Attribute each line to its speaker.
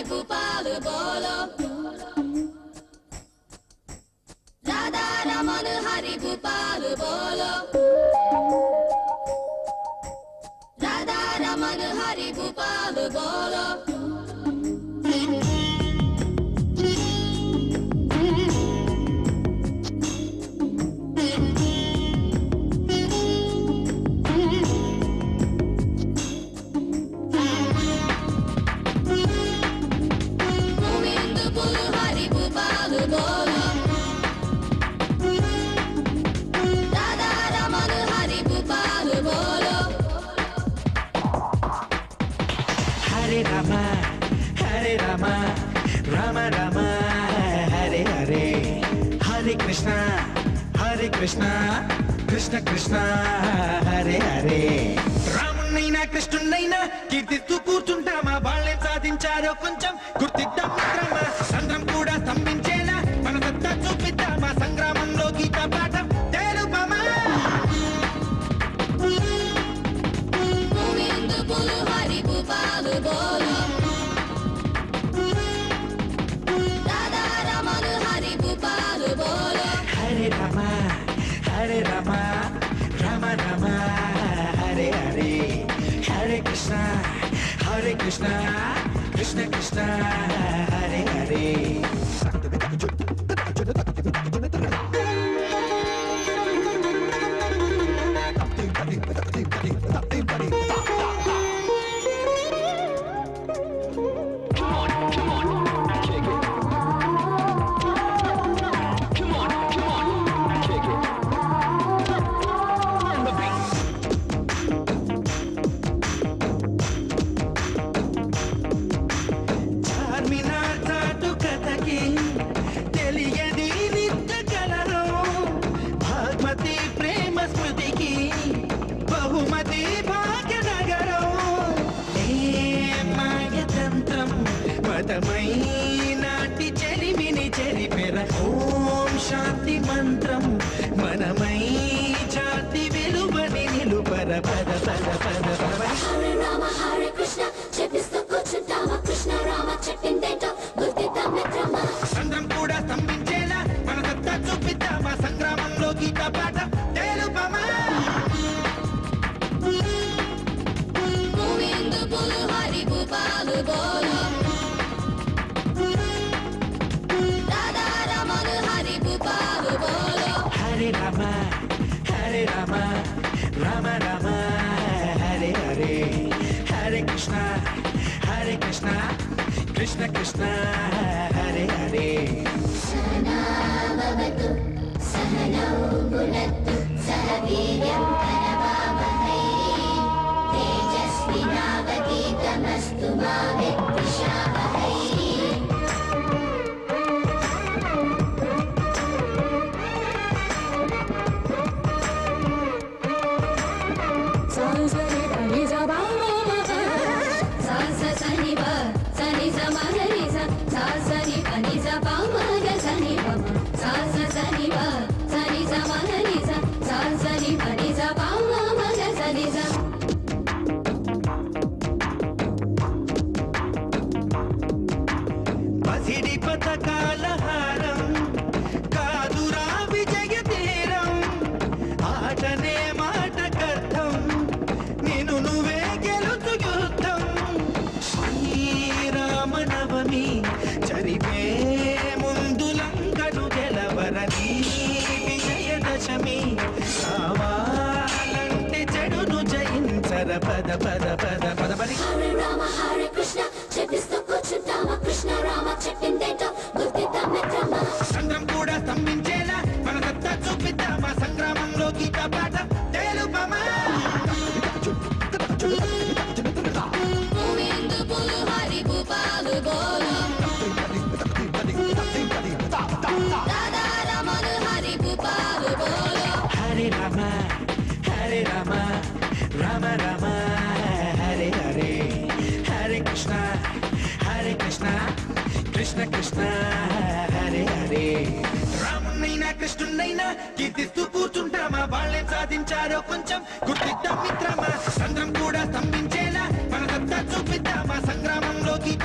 Speaker 1: गोपाल बोलो राधा रमन हरि गोपाल बोलो राधा रमन हरि गोपाल बोलो
Speaker 2: Hare Rama, Rama Rama, Hare Hare, Hare Krishna, Krishna Krishna, Hare Hare. రామునైనా కృష్ణునైనా కీర్తిస్తూ కూర్చుంటామా వాళ్ళేం సాధించారో కొంచెం గుర్తిద్దాం మిత్రమా సంద్రం కూడా స్తంభించేలా మన సత్తా చూపిద్దామా సంగ్రామంలో గీత పాఠం తెలుపమా
Speaker 1: గోవింద బోలో హరి గోపాల్ బోలో రాధా రమణ హరి గోపాల్ బోలో
Speaker 2: హరే రామ హరే రామ రామ రామ హరే హరే హరే కృష్ణ కృష్ణ కృష్ణ హరే హరే నాటి చెలిమిని చెరిపెర ఓం శాంతి మంత్రం మనమై జాతి వెలువని నిలుపర పద పద పద పద
Speaker 1: హరే రామ హరే కృష్ణ చెప్పిస్తూ కూర్చుంటామా కృష్ణ రామ చెప్పిందేంటో గుర్తిద్దాం మిత్రమా
Speaker 2: సంద్రం కూడా స్తంభించేలా మన సత్తా చూపిద్దామా సంగ్రామంలో గీత పాట తెలుపమా
Speaker 1: గోవింద బోలో హరి గోపాల్ బోలో
Speaker 2: Hare Rama, Rama Rama, Hare Hare, Hare Krishna, Krishna Krishna, Hare Hare.
Speaker 1: Sahana bhavatu, sahana bhunattu, sahaviryam karavavahai, tejasvinavaditamastu ma vidvishavahai.
Speaker 2: పసిడి పథకాల హారం కాదురా విజయ తీరం ఆటనే మాటకర్థం నేను నువ్వే గెలుచు యుద్ధం శ్రీరామనవమి చరిపే ముందు లంకను గెలవరని విజయదశమి కావాలంటే చెడును జయించర పద పద పద పద పది
Speaker 1: హరే రామ హరే కృష్ణ చెప్పిస్తూ కూర్చుంటామా కృష్ణ రామ చెప్పిందేంటో గుర్తిద్దాం మిత్రమా
Speaker 2: సంద్రం కూడా స్తంభించేలా మన సత్తా చూపిద్దామా సంగ్రామంలో గీత పాట తెలుపమా
Speaker 1: గోవింద బోలో హరి గోపాల్ బోలో రాధా రమణ హరి గోపాల్ బోలో
Speaker 2: హరే రామ రామ రామ హరే హరే హరే కృష్ణ కృష్ణ కృష్ణ హరే హరే రామునైనా కృష్ణునైనా కీర్తిస్తూ కూర్చుంటామా వాళ్ళేం సాధించారో కొంచెం గుర్తిద్దాం మిత్రమా సంద్రం కూడా స్తంభించేలా మన సత్తా చూపిద్దామా సంగ్రామంలో గీత